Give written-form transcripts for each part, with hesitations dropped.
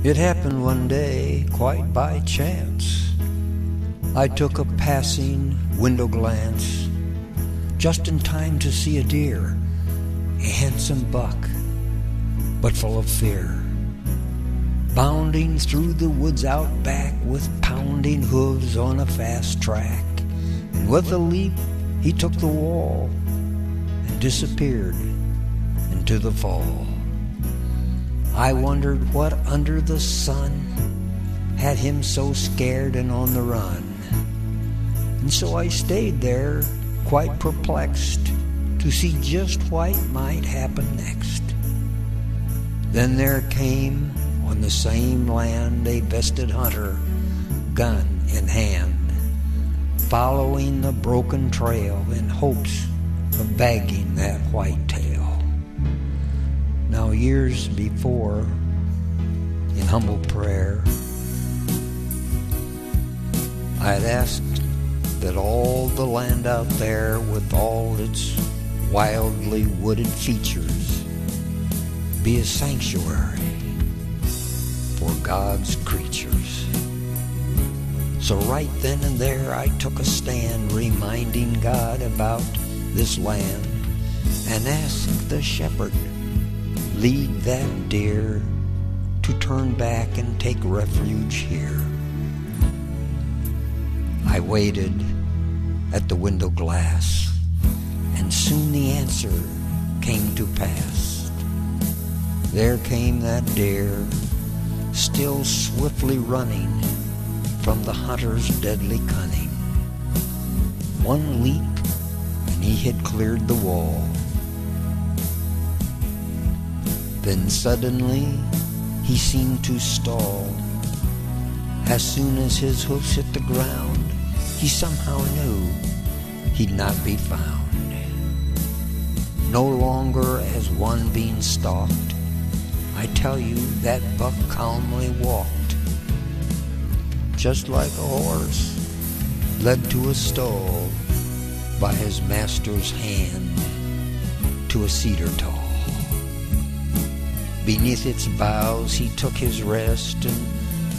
It happened one day, quite by chance. I took a passing window glance, just in time to see a deer, a handsome buck, but full of fear, bounding through the woods out back with pounding hooves on a fast track. And with a leap, he took the wall and disappeared into the fall. I wondered what under the sun had him so scared and on the run. And so I stayed there, quite perplexed, to see just what might happen next. Then there came, on the same land, a vested hunter, gun in hand, following the broken trail in hopes of bagging that whitetail. Now years before, in humble prayer, I had asked that all the land out there, with all its wildly wooded features, be a sanctuary for God's creatures. So right then and there I took a stand, reminding God about this land, and asked the shepherd, lead that deer to turn back and take refuge here. I waited at the window glass, and soon the answer came to pass. There came that deer, still swiftly running from the hunter's deadly cunning. One leap, and he had cleared the wall. Then suddenly he seemed to stall. As soon as his hoofs hit the ground, he somehow knew he'd not be found. No longer as one being stalked, I tell you that buck calmly walked, just like a horse led to a stall by his master's hand to a cedar tall. Beneath its boughs he took his rest, and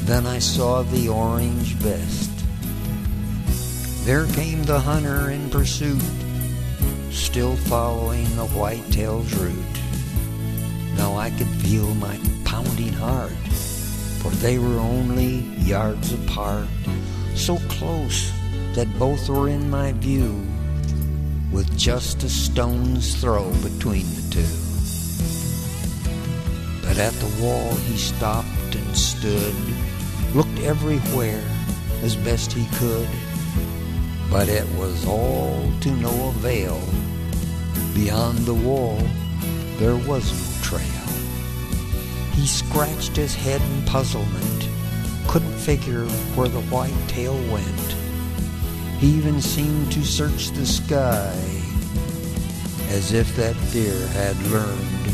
then I saw the orange vest. There came the hunter in pursuit, still following the whitetail's route. Now I could feel my pounding heart, for they were only yards apart, so close that both were in my view, with just a stone's throw between the two. But at the wall he stopped and stood, looked everywhere as best he could, but it was all to no avail. Beyond the wall there was no trail. He scratched his head in puzzlement, couldn't figure where the whitetail went. He even seemed to search the sky, as if that deer had learned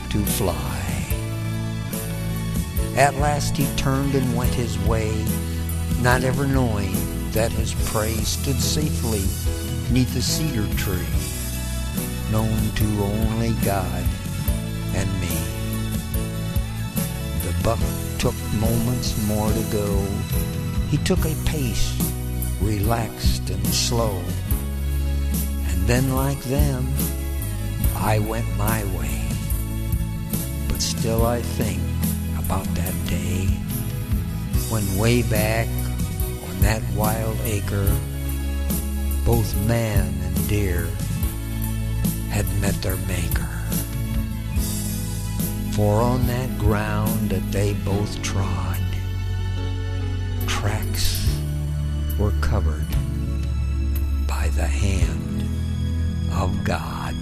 to fly. At last he turned and went his way, not ever knowing that his prey stood safely 'neath a cedar tree, known to only God and me. The buck took moments more to go. He took a pace, relaxed and slow, and then like them, I went my way. But still I think about that day, when way back on that wild acre, both man and deer had met their maker. For on that ground that they both trod, tracks were covered by the hand of God.